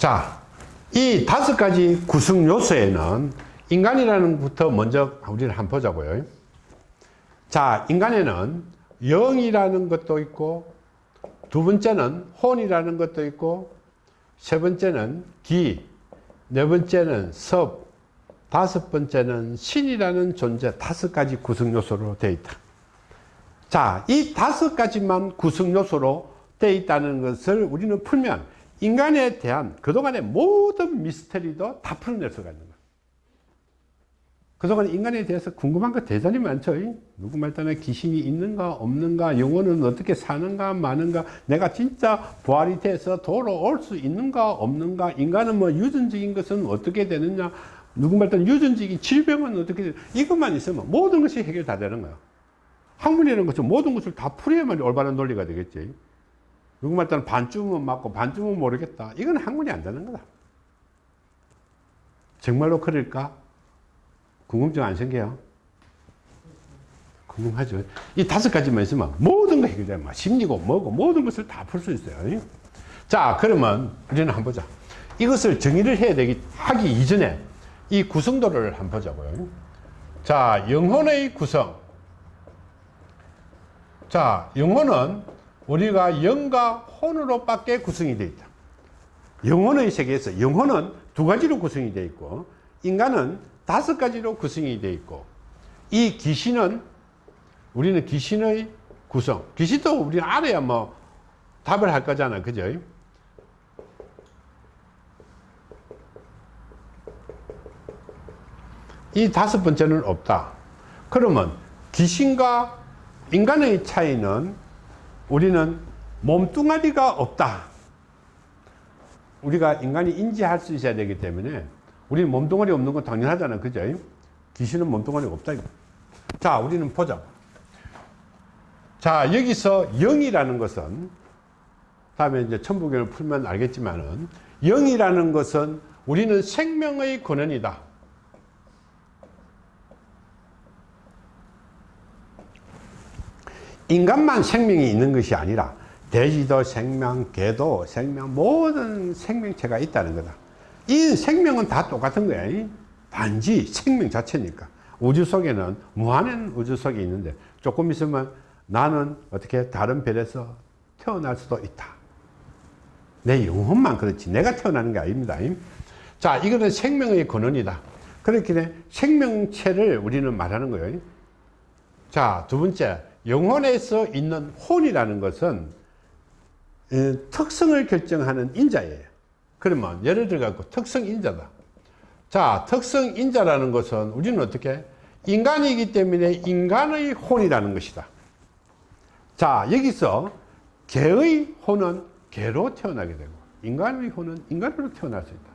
자, 이 5가지 구성 요소에는 인간이라는 것부터 먼저 우리는 한번 보자고요. 자, 인간에는 영이라는 것도 있고, 두 번째는 혼이라는 것도 있고, 세 번째는 기, 네 번째는 섭, 다섯 번째는 신이라는 존재, 5가지 구성 요소로 되어 있다. 자, 이 5가지만 구성 요소로 되어 있다는 것을 우리는 풀면 인간에 대한 그동안의 모든 미스터리도 다 풀어낼 수가 있는 거야. 그동안 인간에 대해서 궁금한 거 대단히 많죠. 누구 말따나 귀신이 있는가 없는가, 영혼은 어떻게 사는가 마는가, 내가 진짜 부활이 돼서 돌아올 수 있는가 없는가, 인간은 뭐 유전적인 것은 어떻게 되느냐, 누구 말따나 유전적인 질병은 어떻게 되느냐, 이것만 있으면 모든 것이 해결 다 되는 거야. 학문이라는 것은 모든 것을 다 풀어야만 올바른 논리가 되겠지. 누구 말따나 반쯤은 맞고 반쯤은 모르겠다, 이건 학문이 안 되는 거다. 정말로 그럴까? 궁금증 안 생겨요? 궁금하죠? 이 5가지만 있으면 모든 거 해결돼요. 심리고 뭐고 모든 것을 다 풀 수 있어요. 자, 그러면 우리는 한번 보자. 이것을 정의를 하기 이전에 이 구성도를 한번 보자고요. 자, 영혼의 구성. 자, 영혼은 우리가 영과 혼으로 밖에 구성이 되어 있다. 영혼의 세계에서 영혼은 2가지로 구성이 되어 있고, 인간은 5가지로 구성이 되어 있고, 이 귀신은, 우리는 귀신의 구성, 귀신도 우리는 알아야 뭐 답을 할 거잖아, 그죠? 이 5번째는 없다. 그러면 귀신과 인간의 차이는, 우리는 몸뚱아리가 없다. 우리가 인간이 인지할 수 있어야 되기 때문에, 우리는 몸뚱아리 없는 건 당연하잖아, 그죠? 귀신은 몸뚱아리가 없다. 자, 우리는 보자. 자, 여기서 영이라는 것은, 다음에 이제 천부경을 풀면 알겠지만은, 영이라는 것은 우리는 생명의 근원이다. 인간만 생명이 있는 것이 아니라 돼지도 생명, 개도 생명, 모든 생명체가 있다는 거다. 이 생명은 다 똑같은 거야. 단지 생명 자체니까. 우주 속에는 무한한 우주 속에 있는데, 조금 있으면 나는 어떻게 다른 별에서 태어날 수도 있다. 내 영혼만 그렇지 내가 태어나는 게 아닙니다. 자, 이거는 생명의 근원이다. 그렇기 때문에 생명체를 우리는 말하는 거예요. 자, 두 번째, 영혼에서 있는 혼이라는 것은 특성을 결정하는 인자예요. 그러면 예를 들어 갖고 특성인자다. 자, 특성인자라는 것은 우리는 어떻게? 인간이기 때문에 인간의 혼이라는 것이다. 자, 여기서 개의 혼은 개로 태어나게 되고, 인간의 혼은 인간으로 태어날 수 있다.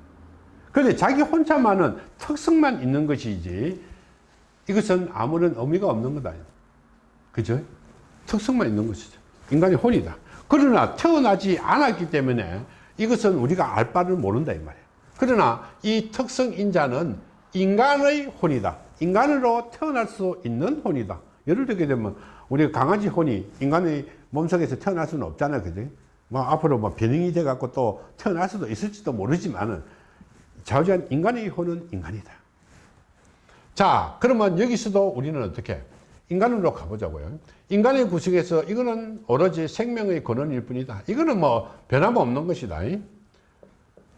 그런데 자기 혼자만은 특성만 있는 것이지, 이것은 아무런 의미가 없는 거다. 그죠? 특성만 있는 것이죠. 인간의 혼이다. 그러나 태어나지 않았기 때문에 이것은 우리가 알 바를 모른다, 이 말이에요. 그러나 이 특성인자는 인간의 혼이다. 인간으로 태어날 수 있는 혼이다. 예를 들게 되면 우리가 강아지 혼이 인간의 몸속에서 태어날 수는 없잖아요, 그죠? 뭐 앞으로 뭐 변형이 돼 갖고 또 태어날 수도 있을지도 모르지만은 자우지간 인간의 혼은 인간이다. 자, 그러면 여기서도 우리는 어떻게 인간으로 가보자고요. 인간의 구성에서 이거는 오로지 생명의 근원일 뿐이다. 이거는 뭐 변함없는 것이다.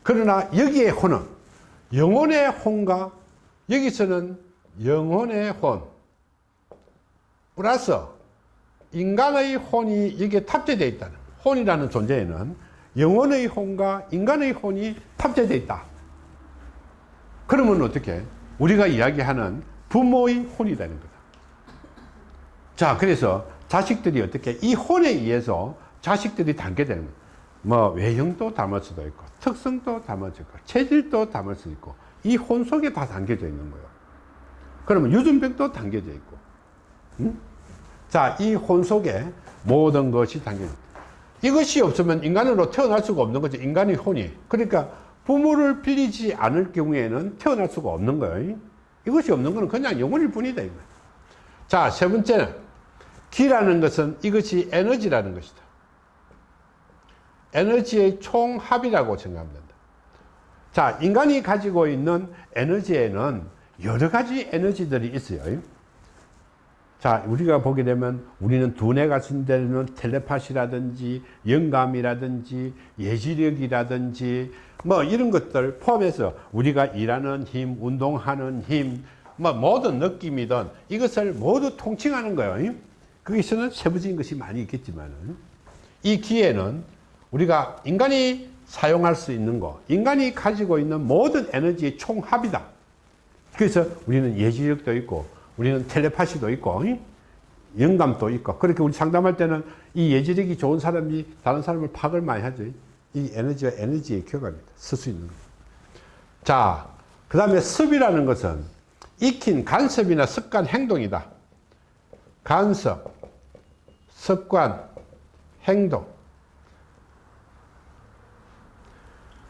그러나 여기에 혼은 영혼의 혼과, 여기서는 영혼의 혼 플러스 인간의 혼이 여기에 탑재되어 있다는, 혼이라는 존재에는 영혼의 혼과 인간의 혼이 탑재되어 있다. 그러면 어떻게? 우리가 이야기하는 부모의 혼이라는 거다. 자, 그래서 자식들이 어떻게 이 혼에 의해서 자식들이 담게 되는 거예요. 뭐 외형도 담을 수도 있고, 특성도 담을 수 있고, 체질도 담을 수 있고, 이 혼 속에 다 담겨져 있는 거예요. 그러면 유전병도 담겨져 있고, 자, 이 혼 속에 모든 것이 담겨져 있다. 이것이 없으면 인간으로 태어날 수가 없는 거죠. 인간의 혼이. 그러니까 부모를 빌리지 않을 경우에는 태어날 수가 없는 거예요. 이것이 없는 것은 그냥 영혼일 뿐이다, 이거. 자, 세 번째는 기라는 것은 이것이 에너지라는 것이다. 에너지의 총합이라고 생각하면 된다. 자, 인간이 가지고 있는 에너지에는 여러 가지 에너지들이 있어요. 자, 우리가 보게 되면 우리는 두뇌가 쓴데는 텔레파시라든지 영감이라든지 예지력이라든지 뭐 이런 것들 포함해서 우리가 일하는 힘, 운동하는 힘, 뭐 모든 느낌이든 이것을 모두 통칭하는 거예요. 거기서는 세부적인 것이 많이 있겠지만 이 기에는 우리가 인간이 사용할 수 있는 거, 인간이 가지고 있는 모든 에너지의 총합이다. 그래서 우리는 예지력도 있고 우리는 텔레파시도 있고 영감도 있고, 그렇게 우리 상담할 때는 이 예지력이 좋은 사람이 다른 사람을 파악을 많이 하죠. 이 에너지와 에너지의 교감입니다. 쓸 수 있는 거. 자, 그 다음에 습이라는 것은 익힌 간섭이나 습관, 행동이다. 간섭, 습관, 행동.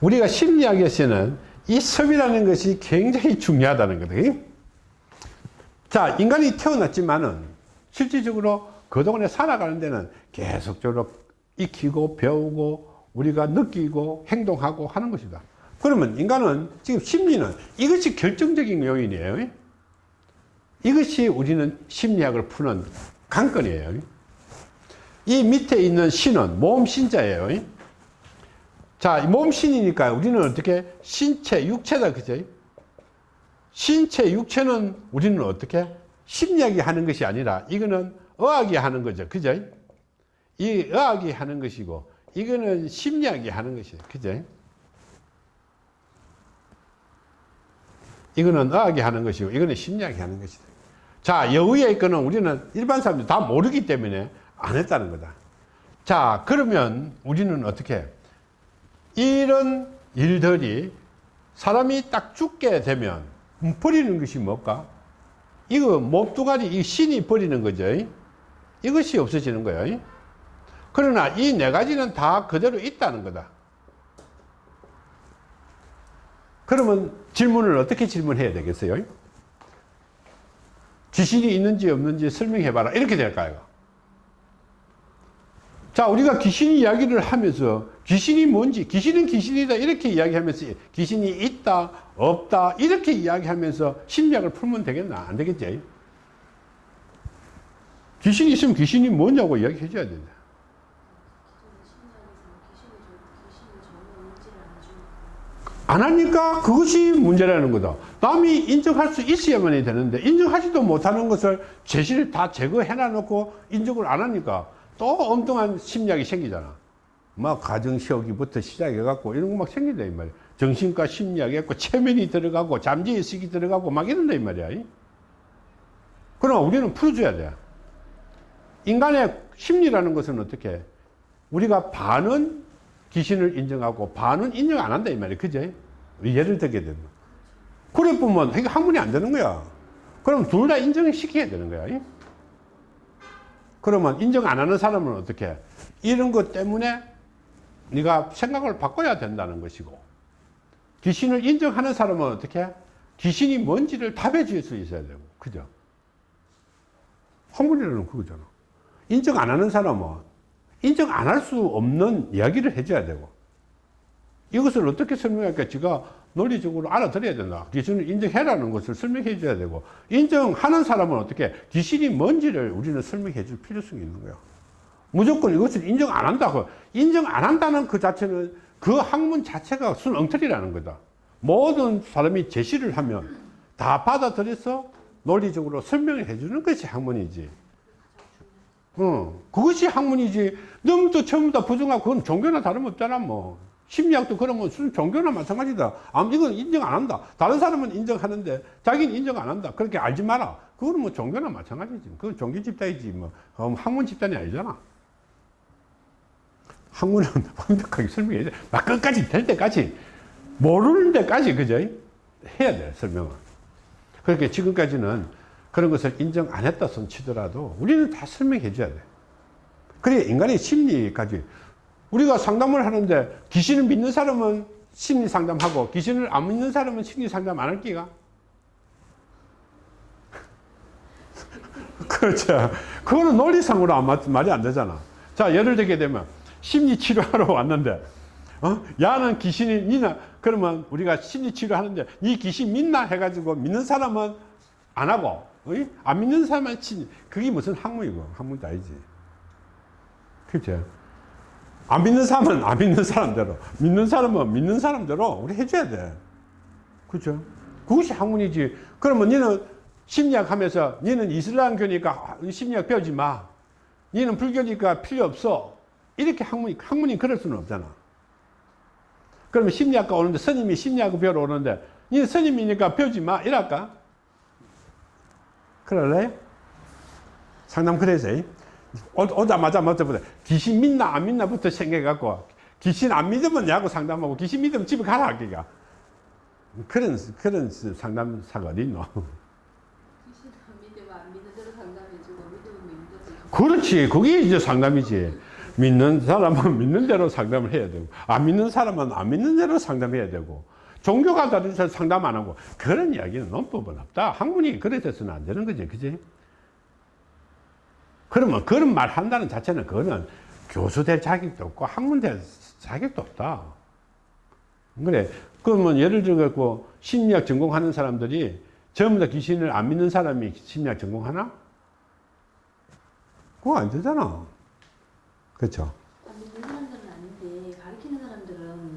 우리가 심리학에서는 이 습이라는 것이 굉장히 중요하다는 거다. 자, 인간이 태어났지만은 실질적으로 그동안에 살아가는 데는 계속적으로 익히고 배우고 우리가 느끼고 행동하고 하는 것이다. 그러면 인간은 지금 심리는 이것이 결정적인 요인이에요. 이것이 우리는 심리학을 푸는 관건이에요. 이 밑에 있는 신은 몸신자예요. 자, 몸신이니까 우리는 어떻게 신체, 육체다, 그죠? 신체, 육체는 우리는 어떻게? 심리학이 하는 것이 아니라 이거는 의학이 하는 거죠. 그죠? 이 의학이 하는 것이고 이거는 심리학이 하는 것이에요. 그죠? 이거는 의학이 하는 것이고 이거는 심리학이 하는 것이다. 자, 여기에 거는 우리는 일반 사람들이 다 모르기 때문에 안 했다는 거다. 자, 그러면 우리는 어떻게? 이런 일들이 사람이 딱 죽게 되면 버리는 것이 뭘까? 이거 몸뚱아리, 이 신이 버리는 거죠. 이것이 없어지는 거예요. 그러나 이 네 가지는 다 그대로 있다는 거다. 그러면 질문을 어떻게 질문해야 되겠어요? 귀신이 있는지 없는지 설명해봐라. 이렇게 될까요? 자, 우리가 귀신 이야기를 하면서 귀신이 뭔지, 귀신은 귀신이다 이렇게 이야기하면서 귀신이 있다, 없다 이렇게 이야기하면서 심리학을 풀면 되겠나? 안 되겠지? 귀신이 있으면 귀신이 뭐냐고 이야기해 줘야 된다. 안 하니까 그것이 문제라는 거다. 남이 인정할 수 있어야만 되는데 인정하지도 못하는 것을 제시를 다 제거해 놔놓고 인정을 안 하니까 또 엉뚱한 심리학이 생기잖아. 막 가정시험기부터 시작해갖고 이런 거 막 생긴다 이 말이야. 정신과 심리학이 있고 체면이 들어가고 잠재의식이 들어가고 막 이런다 이 말이야. 그럼 우리는 풀어줘야 돼. 인간의 심리라는 것은 어떻게? 우리가 반은 귀신을 인정하고 반은 인정 안 한다 이 말이야. 그제? 예를 들게 되면. 그래 보면 이게 한 번이 안 되는 거야. 그럼 둘 다 인정시켜야 되는 거야. 그러면 인정 안 하는 사람은 어떻게? 이런 것 때문에 네가 생각을 바꿔야 된다는 것이고, 귀신을 인정하는 사람은 어떻게? 귀신이 뭔지를 답해 줄 수 있어야 되고, 그죠? 한번이라는 그거잖아. 인정 안 하는 사람은 인정 안 할 수 없는 이야기를 해줘야 되고, 이것을 어떻게 설명할까? 지가 논리적으로 알아들어야 된다. 귀신을 인정해라는 것을 설명해 줘야 되고, 인정하는 사람은 어떻게? 귀신이 뭔지를 우리는 설명해 줄 필요성이 있는 거야. 무조건 이것을 인정 안 한다고. 인정 안 한다는 그 자체는 그 학문 자체가 순 엉터리라는 거다. 모든 사람이 제시를 하면 다 받아들여서 논리적으로 설명을 해주는 것이 학문이지. 그것이 학문이지. 너무 또 전부 다 부정하고 그건 종교나 다름없잖아, 뭐. 심리학도 그러면 순 종교나 마찬가지다. 이건 인정 안 한다. 다른 사람은 인정하는데 자기는 인정 안 한다. 그렇게 알지 마라. 그거는 뭐 종교나 마찬가지지. 그건 종교 집단이지. 뭐 학문 집단이 아니잖아. 학문은 완벽하게 설명해야 돼. 막 끝까지 될 때까지 모르는 데까지 그죠? 해야 돼 설명을. 그렇게 지금까지는 그런 것을 인정 안 했다 손 치더라도 우리는 다 설명해 줘야 돼. 그래 인간의 심리까지. 우리가 상담을 하는데 귀신을 믿는 사람은 심리 상담하고 귀신을 안 믿는 사람은 심리 상담 안 할 끼가? 그렇죠. 그거는 논리상으로 말이 안 되잖아. 자, 예를 들게 되면 심리 치료하러 왔는데, 야는 귀신이, 니는 그러면 우리가 심리치료 하는데 니 귀신 믿나 해가지고 믿는 사람은 안 하고 어이? 안 믿는 사람은 그게 무슨 학문이고 학문도 아니지. 그죠? 안 믿는 사람은 안 믿는 사람대로, 믿는 사람은 믿는 사람대로 우리 해줘야 돼. 그죠? 그것이 학문이지. 그러면 니는 심리학 하면서 니는 이슬람교니까 심리학 배우지 마. 니는 불교니까 필요 없어. 이렇게 학문이 그럴 수는 없잖아. 그러면 심리학과 오는데 스님이 심리학 배우러 오는데 니는 스님이니까 배우지 마. 이럴까? 그럴래? 상담 그래서 오자마자 먼저부터 귀신 믿나 안 믿나부터 생각해갖고 귀신 안 믿으면 내하고 상담하고 귀신 믿으면 집에 가라. 그러니까. 그런 상담사가 어디 있노? 귀신 안 믿으면 안 믿는 대로 상담해주고 믿으면 믿는 대로. 그렇지. 그게 이제 상담이지. 믿는 사람은 믿는 대로 상담을 해야 되고 안 믿는 사람은 안 믿는 대로 상담해야 되고 종교가 다르서 상담 안 하고 그런 이야기는 논법은 없다. 학문이 그래 돼서는 안 되는 거지. 그지? 그러면 그런 말 한다는 자체는 그거는 교수 될 자격도 없고 학문 될 자격도 없다. 그래. 그러면 예를 들어갖고 심리학 전공하는 사람들이 전부 다 귀신을 안 믿는 사람이 심리학 전공하나? 그거 안 되잖아. 그렇죠? 안 믿는 사람들은 아닌데 가르치는 사람들은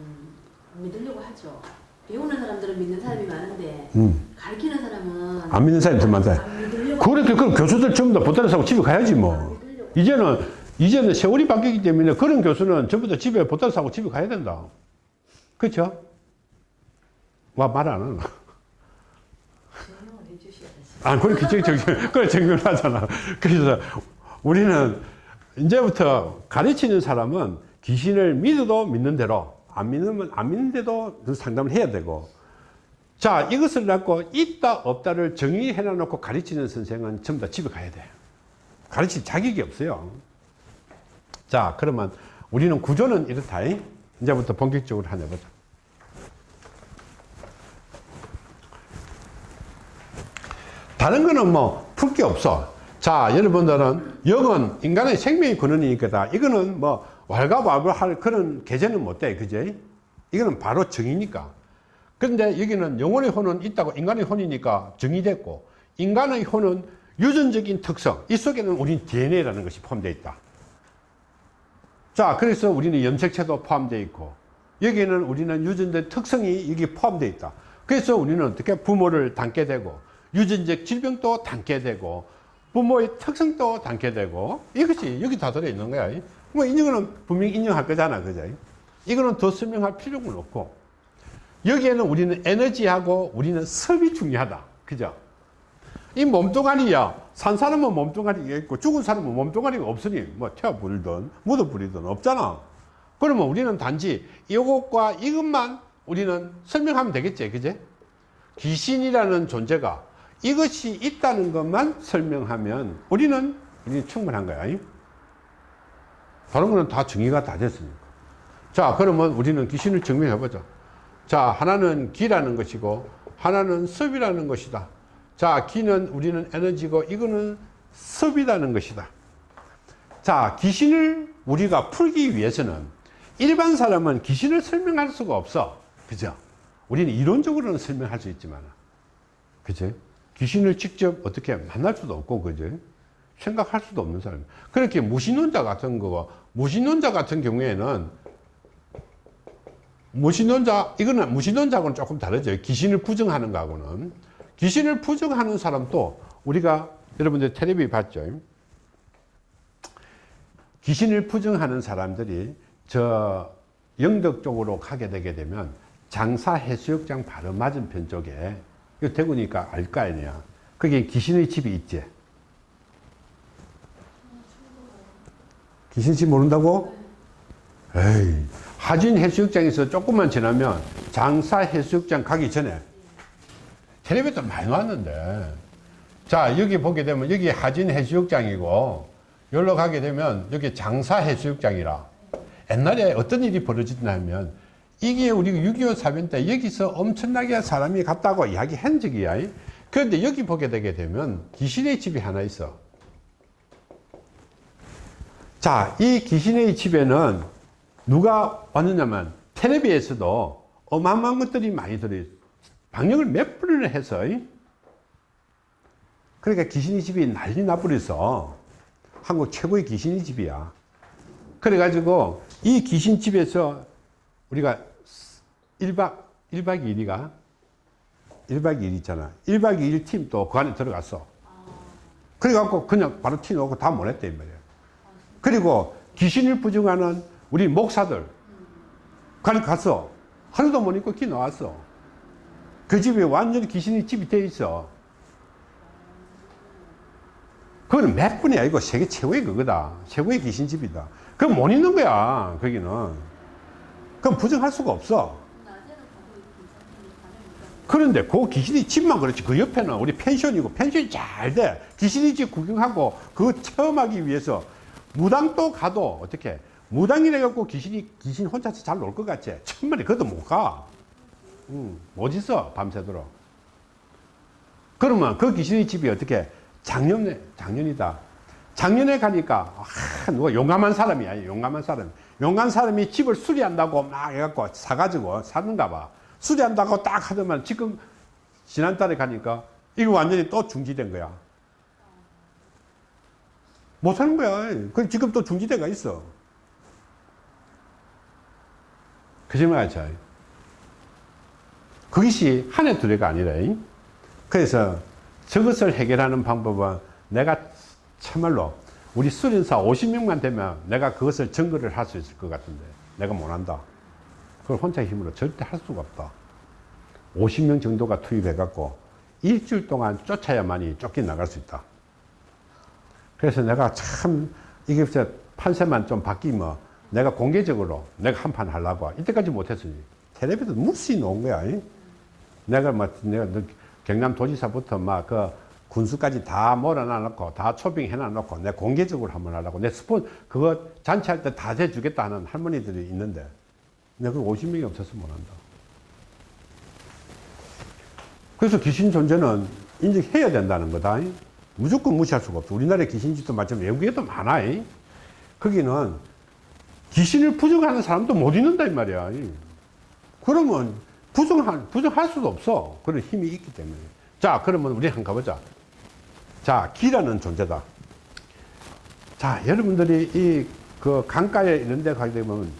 믿으려고 하죠. 배우는 사람들은 믿는 사람이 많은데 가르치는 사람은 안 믿는 사람이 더 많다. 안 믿으려고. 그렇게 그럼 교수들 전부 다 보따리 사고 집에 가야지 뭐. 이제는 세월이 바뀌기 때문에 그런 교수는 전부 다 집에 보따리 사고 집에 가야 된다. 그렇죠? 와 말 안 하나? 증명을 해주셔야지. 아 그렇게 그래 증명을 하잖아. 그래서 우리는 이제부터 가르치는 사람은 귀신을 믿어도 믿는 대로 안 믿으면 안 믿는데도 상담을 해야 되고 자 이것을 갖고 있다 없다를 정의해 놔놓고 가르치는 선생은 전부 다 집에 가야 돼. 가르칠 자격이 없어요. 자 그러면 우리는 구조는 이렇다. 이제부터 본격적으로 하나 보자. 다른 거는 뭐 풀 게 없어. 자 여러분들은 영은 인간의 생명의 근원이니까 이거는 뭐 왈가왈부할 그런 계제는 못 돼. 그제? 이거는 바로 정의니까. 그런데 여기는 영혼의 혼은 있다고 인간의 혼이니까 정의됐고 인간의 혼은 유전적인 특성 이 속에는 우리 DNA라는 것이 포함되어 있다. 자 그래서 우리는 염색체도 포함되어 있고 여기에는 우리는 유전적 특성이 여기 포함되어 있다. 그래서 우리는 어떻게 부모를 닮게 되고 유전적 질병도 닮게 되고 부모의 특성도 닮게 되고 이것이 여기 다 들어있는 거야. 뭐 이거는 분명히 인정할 거잖아. 그죠? 이거는 더 설명할 필요는 없고 여기에는 우리는 에너지하고 우리는 섭이 중요하다. 그죠? 이 몸뚱아리야. 산 사람은 몸뚱아리가 있고 죽은 사람은 몸뚱아리가 없으니 뭐 태워버리든 묻어버리든 없잖아. 그러면 우리는 단지 이것과 이것만 우리는 설명하면 되겠지. 그제? 귀신이라는 존재가 이것이 있다는 것만 설명하면 우리는 충분한 거야. 다른 거는 다 정의가 다 됐으니까. 자, 그러면 우리는 귀신을 증명해 보자. 자, 하나는 기라는 것이고 하나는 섭이라는 것이다. 자, 기는 우리는 에너지고 이거는 섭이라는 것이다. 자, 귀신을 우리가 풀기 위해서는 일반 사람은 귀신을 설명할 수가 없어. 그죠? 우리는 이론적으로는 설명할 수 있지만, 그죠? 귀신을 직접 어떻게 만날 수도 없고, 그죠? 생각할 수도 없는 사람. 그렇게 무신론자 같은 거고, 무신론자 같은 경우에는, 이거는 무신론자하고는 조금 다르죠. 귀신을 부정하는 거하고는. 귀신을 부정하는 사람도 우리가 여러분들 텔레비 봤죠? 귀신을 부정하는 사람들이 저 영덕 쪽으로 가게 되게 되면 장사 해수욕장 바로 맞은편 쪽에 이거 대구니까 알 거 아니야. 거기 귀신의 집이 있지. 귀신의 집 모른다고? 에이, 하진 해수욕장에서 조금만 지나면 장사 해수욕장 가기 전에 텔레비도 많이 나왔는데, 자 여기 보게 되면 여기 하진 해수욕장이고 여기로 가게 되면 여기 장사 해수욕장이라. 옛날에 어떤 일이 벌어졌냐면 이게 우리 6.25 사변 때 여기서 엄청나게 사람이 갔다고 이야기한 적이야. 그런데 여기 보게 되게 되면 귀신의 집이 하나 있어. 자, 이 귀신의 집에는 누가 왔느냐면 텔레비에서도 어마어마한 것들이 많이 들어있어. 방역을 몇 번을 해서. 그러니까 귀신의 집이 난리 나버려서 한국 최고의 귀신의 집이야. 그래가지고 이 귀신 집에서 우리가 1박 2일이가 1박 2일 있잖아. 1박 2일 팀 또 그 안에 들어갔어. 그래갖고 그냥 바로 티 놓고 다 보냈대, 이 말이야. 그리고 귀신을 부정하는 우리 목사들, 그 안에 갔어. 하루도 못 입고 기 나왔어. 그 집에 완전히 귀신의 집이 돼 있어. 그거는 몇 분이 아니고 세계 최고의 그거다. 최고의 귀신집이다. 그건 못 있는 거야, 거기는. 그건 부정할 수가 없어. 그런데 그 귀신의 집만 그렇지. 그 옆에는 우리 펜션이고, 펜션이 잘 돼. 귀신의 집 구경하고, 그거 체험하기 위해서 무당도 가도, 어떻게, 무당이래갖고 귀신 혼자서 잘 놀 것 같지? 천만에 그것도 못 가. 못 있어, 밤새도록. 그러면 그 귀신의 집이 어떻게, 작년이다. 작년에 가니까, 누가 용감한 사람이야, 용감한 사람. 용감한 사람이 집을 수리한다고 막 해갖고 사가지고 사는가 봐. 수리한다고 딱 하더만 지금 지난달에 가니까 이거 완전히 또 중지된 거야. 못 사는 거야. 그 지금 또 중지대가 있어. 그지 말이야. 그것이 한 해 두 해가 아니라. 그래서 저것을 해결하는 방법은 내가 참말로 우리 수련사 50명만 되면 내가 그것을 증거를 할 수 있을 것 같은데 내가 못한다. 그걸 혼자 힘으로 절대 할 수가 없다. 50명 정도가 투입해갖고 일주일 동안 쫓아야만이 쫓겨나갈 수 있다. 그래서 내가 참 이게 판세만 좀 바뀌면 내가 공개적으로 내가 한 판 하려고 이때까지 못했으니 텔레비도 무시 놓은 거야. 내가 경남도지사부터 막 그 군수까지 다 몰아놔놓고 다 초빙해놔놓고 내 공개적으로 한번 하려고 내 그거 잔치할 때 다 해주겠다 하는 할머니들이 있는데 내가 그 50명이 없어서 못한다. 그래서 귀신 존재는 인정해야 된다는 거다. 무조건 무시할 수가 없어. 우리나라의 귀신집도 마찬가지로 외국에도 많아. 거기는 귀신을 부정하는 사람도 못 있는다 이 말이야. 그러면 부정할 수도 없어. 그런 힘이 있기 때문에. 자, 그러면 우리 한번 가보자. 자, 기라는 존재다. 자, 여러분들이 그 강가에 이런 데 가게 되면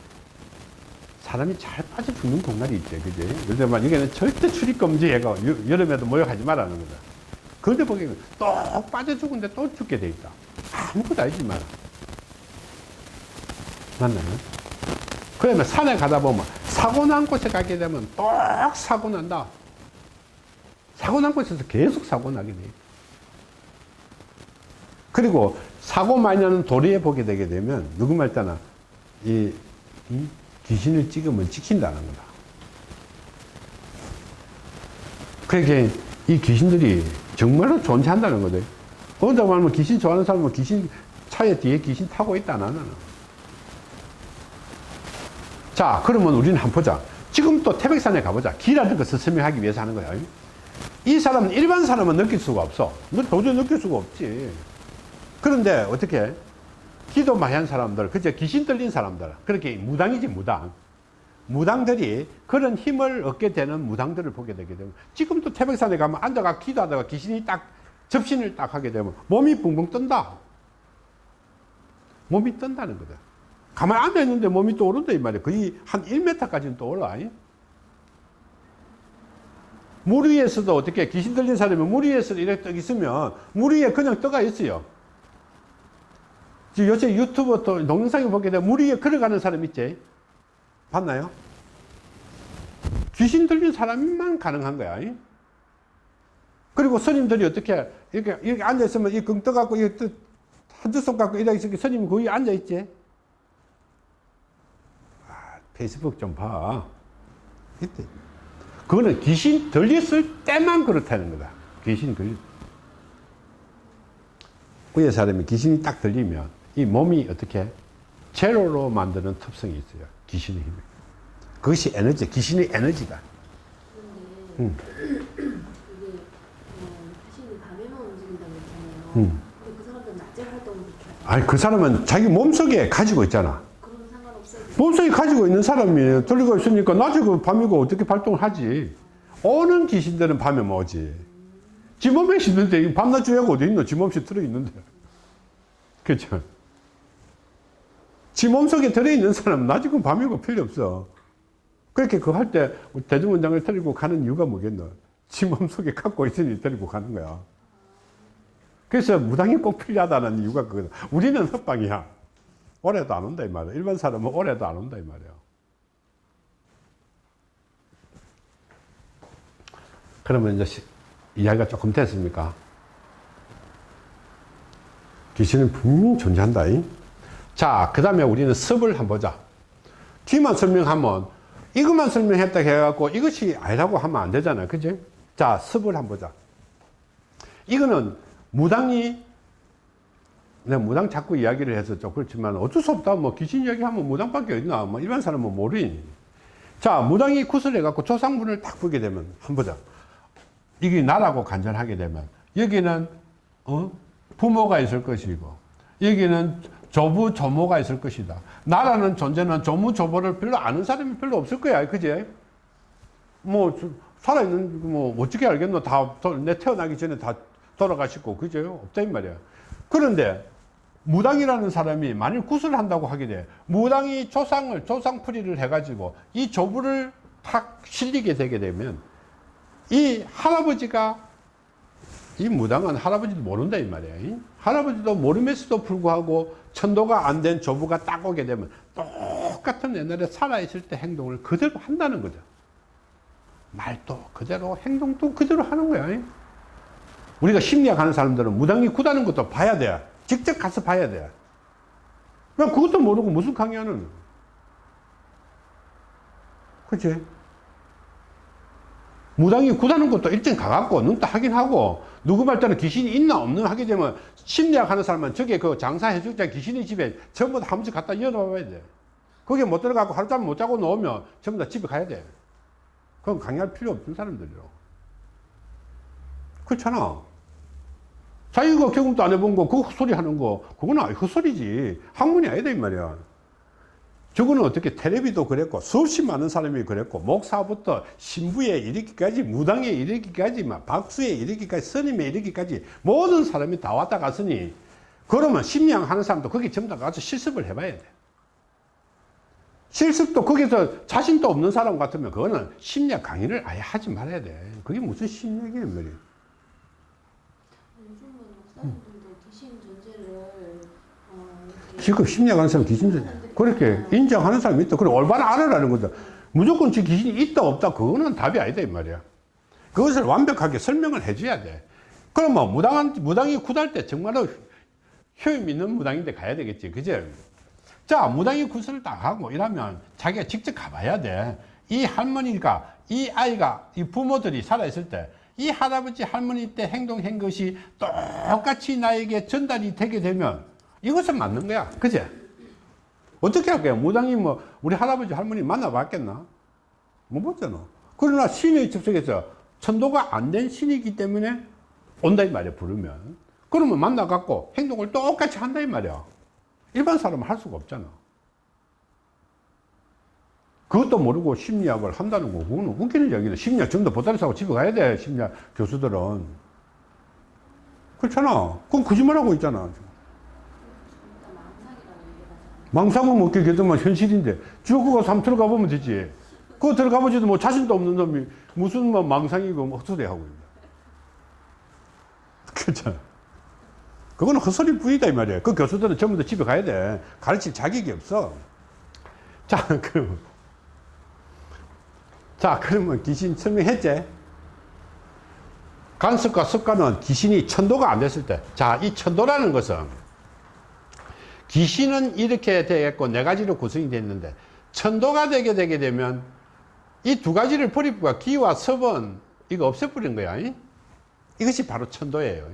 사람이 잘 빠져 죽는 공간이 있지, 그지? 그런데 막 여기는 절대 출입금지해가 여름에도 모욕하지 말라는 거다. 그런데 보기에는 또 빠져 죽은데 또 죽게 돼 있다. 아무것도 아니지만. 맞나요? 그러면 산에 가다 보면 사고 난 곳에 가게 되면 또 사고 난다. 사고 난 곳에서 계속 사고 나게 돼. 그리고 사고 많이 나는 도리에 보게 되게 되면 누구 말따나 이 귀신을 찍으면 찍힌다는 거다. 그러니까 이 귀신들이 정말로 존재한다는 거다. 어느 날 말하면 귀신 좋아하는 사람은 귀신 차에 뒤에 귀신 타고 있다 나는. 자, 그러면 우리는 한번 보자. 지금 또 태백산에 가보자. 기라는 것을 설명하기 위해서 하는 거야. 이 사람은 일반 사람은 느낄 수가 없어. 도저히 느낄 수가 없지. 그런데 어떻게? 기도 많이 한 사람들, 그저 귀신 들린 사람들, 그렇게 무당이지, 무당. 무당들이 그런 힘을 얻게 되는 무당들을 보게 되게 되면, 지금도 태백산에 가면 앉아가 기도하다가 귀신이 딱 접신을 딱 하게 되면 몸이 붕붕 뜬다. 몸이 뜬다는 거다. 가만히 앉아있는데 몸이 또 오른다, 이 말이야. 거의 한 1m까지는 또 올라. 물 위에서도 어떻게 귀신 들린 사람이 물 위에서 이렇게 떠 있으면 물 위에 그냥 떠가 있어요. 지금 요새 유튜브 또 동영상에 보게 되면 물 위에 걸어가는 사람 있지? 봤나요? 귀신 들린 사람만 가능한 거야. 그리고 스님들이 어떻게 이렇게 앉아있으면 이 끙 떠갖고 한두 손 갖고 이렇게 있으니까 스님이 거기 앉아있지? 페이스북 좀 봐. 이때. 그거는 귀신 들렸을 때만 그렇다는 거다. 귀신이 들렸을 때. 위에 사람이 귀신이 딱 들리면 이 몸이 어떻게 제로로 만드는 특성이 있어요. 귀신의 힘이. 그것이 에너지, 귀신의 에너지다. 그런데 이게 귀신이 밤에만 움직인다고 했잖아요. 근데 그 사람들은 낮에 활동을 그렇게 하죠. 아니, 그 사람은 자기 몸속에 가지고 있잖아. 그럼 상관없어요. 몸속에 가지고 있는 사람이 들고 있으니까 낮이고 밤이고 어떻게 발동을 하지? 오는 귀신들은 밤에 뭐지? 지 몸에 있는데 밤낮 주야가 어디 있노? 지 몸속에 들어있는데. 그렇죠? 지 몸속에 들어있는 사람은 낮이고 밤이고 필요 없어. 그렇게 그거 할 때 대중원장을 데리고 가는 이유가 뭐겠노? 지 몸속에 갖고 있으니 데리고 가는 거야. 그래서 무당이 꼭 필요하다는 이유가 그거다. 우리는 헛방이야. 올해도 안 온다 이 말이야. 일반 사람은 올해도 안 온다 이 말이야. 그러면 이제 이야기가 조금 됐습니까? 귀신은 분명히 존재한다. 자, 그 다음에 우리는 습을 한번 보자. 뒤만 설명하면 이것만 설명했다 해갖고 이것이 아니라고 하면 안 되잖아요. 그지? 자, 습을 한번 보자. 이거는 무당이, 내가 무당 자꾸 이야기를 해서 좀 그렇지만 어쩔 수 없다. 뭐 귀신 이야기하면 무당밖에 어딨나. 뭐 일반 사람은 모르니. 자, 무당이 구슬 해갖고 조상분을 딱 보게 되면 한번 보자. 이게 나라고 간절하게 되면 여기는 부모가 있을 것이고 여기는 조부 조모가 있을 것이다. 나라는 존재는 조무 조보를 별로 아는 사람이 별로 없을 거야. 그지? 뭐 살아있는 뭐 어떻게 알겠노? 내 태어나기 전에 다 돌아가시고 그죠? 없다 이 말이야. 그런데 무당이라는 사람이 만일 구슬을 한다고 하게 돼. 무당이 조상풀이를 해가지고 이 조부를 탁 실리게 되게 되면 이 할아버지가, 이 무당은 할아버지도 모른다 이 말이야. 할아버지도 모름에서도 불구하고 천도가 안 된 조부가 딱 오게 되면 똑같은 옛날에 살아있을 때 행동을 그대로 한다는 거죠. 말도 그대로 행동도 그대로 하는 거야. 우리가 심리학 하는 사람들은 무당이 구다는 것도 봐야 돼. 직접 가서 봐야 돼. 왜 그것도 모르고 무슨 강의하는? 그치? 무당이 구다는 것도 일정 가갖고 눈도 확인하고 누구 말 때는 귀신이 있나 없나 하게 되면 심리학 하는 사람은 저게 그 장사해줄 때 귀신의 집에 전부 다 한 번씩 갖다 이어놓아야 돼. 거기에 못 들어가고 하루 잠 못 자고 놓으면 전부 다 집에 가야 돼. 그건 강의할 필요 없는 사람들이요. 그렇잖아. 자기가 경험도 안 해본 거, 그 헛소리 하는 거, 그거는 헛소리지. 학문이 아니다, 이 말이야. 저거는 어떻게 텔레비도 그랬고, 수없이 많은 사람이 그랬고, 목사부터 신부에 이르기까지, 무당에 이르기까지, 막 박수에 이르기까지, 스님에 이르기까지, 모든 사람이 다 왔다 갔으니, 그러면 심리학 하는 사람도 거기 전부 다 가서 실습을 해봐야 돼. 실습도 거기서 자신도 없는 사람 같으면, 그거는 심리학 강의를 아예 하지 말아야 돼. 그게 무슨 심리학이야, 말이야. 귀신 존재를 지금 심리학하는 사람 귀신 존재 그렇게 인정하는 사람이 있다. 그래 올바른 알아라는 거다. 무조건 지 귀신이 있다 없다 그거는 답이 아니다 이 말이야. 그것을 완벽하게 설명을 해줘야 돼. 그러면 무당이 굿할 때 정말로 효임 있는 무당인데 가야 되겠지, 그제? 자, 무당이 굿을 딱 하고 이러면 자기가 직접 가봐야 돼. 이 할머니가 이 아이가 이 부모들이 살아있을 때. 이 할아버지 할머니 때 행동한 것이 똑같이 나에게 전달이 되게 되면 이것은 맞는 거야. 그제? 어떻게 할 거야? 무당이 뭐 우리 할아버지 할머니 만나봤겠나? 못 봤잖아. 그러나 신의 접속에서 천도가 안 된 신이기 때문에 온다 이 말이야, 부르면. 그러면 만나갖고 행동을 똑같이 한다 이 말이야. 일반 사람은 할 수가 없잖아. 그것도 모르고 심리학을 한다는 거, 그거는 웃기는 이야기다. 심리학 전부 다 보따리 싸고 집에 가야 돼, 심리학 교수들은. 그렇잖아. 그건 거짓말하고 있잖아. 망상은 못 깨겠지만 현실인데. 그거 한번 들어가 보면 되지. 그거 들어가 보지도 뭐 자신도 없는 놈이 무슨 뭐 망상이고 뭐 헛소리 하고 있는. 그렇잖아. 그거는 헛소리 뿐이다, 이 말이야. 그 교수들은 전부 다 집에 가야 돼. 가르칠 자격이 없어. 자, 그러면 귀신 설명했지? 간섭과 습관은 귀신이 천도가 안 됐을 때. 자, 이 천도라는 것은 귀신은 이렇게 되겠고 네 가지로 구성이 됐는데 천도가 되게 되면 이 두 가지를 버리고 기와 섭은 이거 없애버린 거야. 이것이 바로 천도예요.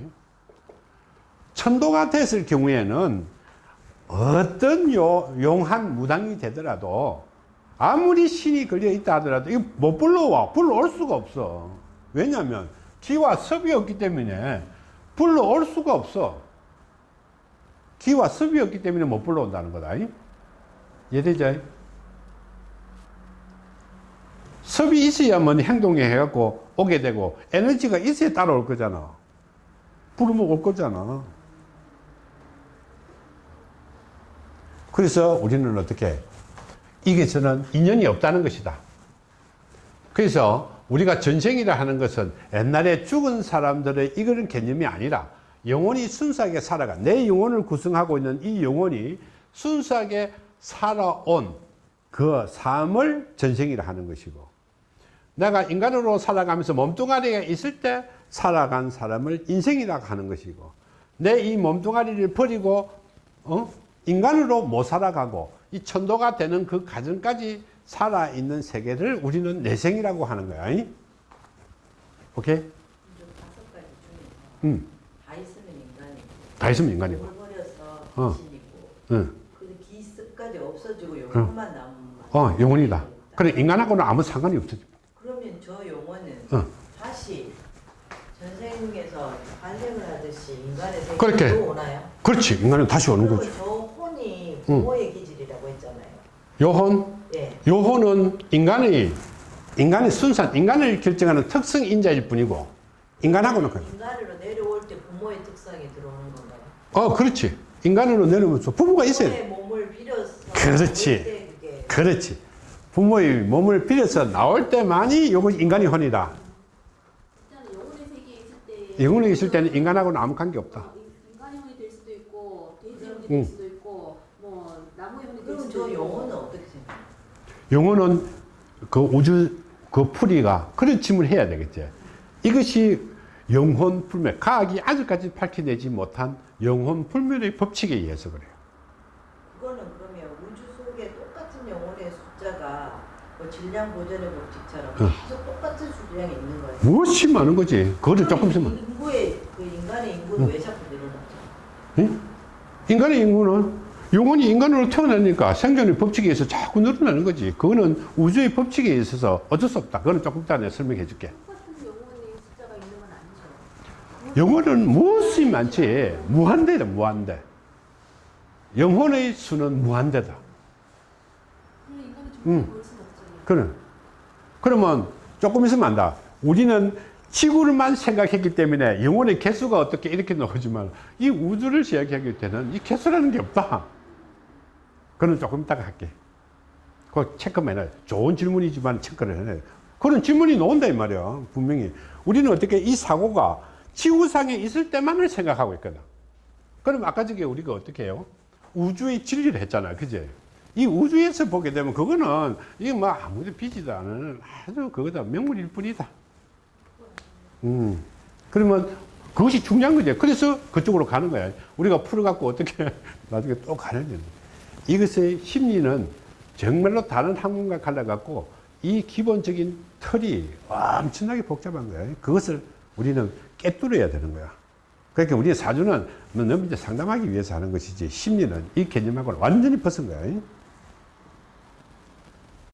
천도가 됐을 경우에는 어떤 용한 무당이 되더라도 아무리 신이 걸려 있다 하더라도 이거 못 불러올 수가 없어. 왜냐하면 기와 섭이 없기 때문에 불러올 수가 없어. 기와 섭이 없기 때문에 못 불러온다는 거다. 이해되죠? 섭이 있어야만 행동에 해갖고 오게 되고 에너지가 있어야 따라올 거잖아. 부르면 올 거잖아. 그래서 우리는 어떻게 이게서는 인연이 없다는 것이다. 그래서 우리가 전생이라 하는 것은 옛날에 죽은 사람들의 이런 개념이 아니라 영혼이 순수하게 살아가 내 영혼을 구성하고 있는 이 영혼이 순수하게 살아온 그 삶을 전생이라 하는 것이고, 내가 인간으로 살아가면서 몸뚱아리가 있을 때 살아간 사람을 인생이라고 하는 것이고, 내 이 몸뚱아리를 버리고 인간으로 못 살아가고 이 천도가 되는 그 과정까지 살아있는 세계를 우리는 내생이라고 하는 거야. 오케이? 다섯 가지 중에서 다 있으면 인간이고, 다 있으면 인간이고, 몸을 버려서 귀신이고, 그 기습까지 없어지고 영혼만 남으면 영혼이다. 그래, 인간하고는 아무 상관이 없어. 그러면 저 영혼은 다시 전생에서 환생을 하듯이 인간의 그렇게. 세계로 오나요? 그렇지, 인간은 다시 오는 그러면 거죠. 저 혼이 부모의 기질이라고 했잖아요. 요혼, 예. 요혼은 인간의 순수한 인간을 결정하는 특성 인자일 뿐이고, 인간하고는 그래. 인간으로 내려올 때 부모의 특성이 들어오는 건가요? 그렇지. 인간으로 내려오면서 부모가 있어야 돼. 부모의 몸을 빌어서 그렇지. 나올 때 그게 그렇지. 부모의 몸을 빌려서 나올 때만이 요거 인간의 혼이다. 일단 영혼의 세계에 있을 때 영혼이 있을 때는 인간하고는 아무 관계 없다. 인간의 혼이 될 수도 있고 돼지 혼이 될 수도 있고 뭐 나무의 혼이 될 그럼 수도 저 있고. 영혼은 어떻게 생각해요? 영혼은 그 우주 그 풀이가 그런 짐을 해야 되겠지. 이것이 영혼 불멸, 과학이 아직까지 밝혀내지 못한 영혼 불멸의 법칙에 의해서 그래요. 그거는 그러면 우주 속에 똑같은 영혼의 숫자가 뭐 질량 보존의 법칙처럼 계속 똑같은 수량이 있는 거예요. 무엇이 많은 거지. 그거를 조금씩 인구의 그 인간의 인구는 왜 자꾸 늘어나죠? 인간의 인구는 영혼이 인간으로 태어나니까 생존의 법칙에 의해서 자꾸 늘어나는 거지. 그거는 우주의 법칙에 있어서 어쩔 수 없다. 그거는 조금 이따 내가 설명해 줄게. 똑같은 영혼의 숫자가 있는 건 아니죠. 영혼은 무엇이 많지? 무한대다, 무한대. 영혼의 수는 무한대다. 근데 인간은 정말 볼 수는 없잖아요. 그래. 그러면 조금 있으면 안다. 우리는 지구를만 생각했기 때문에 영혼의 개수가 어떻게 이렇게 나오지만 이 우주를 생각하기 때는 이 개수라는 게 없다. 그건 조금 이따가 할게. 그거 체크만 해놔요. 좋은 질문이지만 체크를 해놔요. 그런 질문이 나온다 이 말이야. 분명히. 우리는 어떻게 이 사고가 지구상에 있을 때만을 생각하고 있거든. 그럼 아까 저게 우리가 어떻게 해요? 우주의 진리를 했잖아. 그제? 이 우주에서 보게 되면 그거는 이게 뭐 아무도 비지도 않은 아주 그거다. 명물일 뿐이다. 그러면 그것이 중요한 거죠. 그래서 그쪽으로 가는 거야. 우리가 풀어갖고 어떻게 나중에 또 가는 거야. 이것의 심리는 정말로 다른 학문과 갈라갖고 이 기본적인 틀이 엄청나게 복잡한 거야. 그것을 우리는 깨뚫어야 되는 거야. 그러니까 우리 사주는 너무 이제 상담하기 위해서 하는 것이지 심리는 이 개념하고는 완전히 벗은 거야.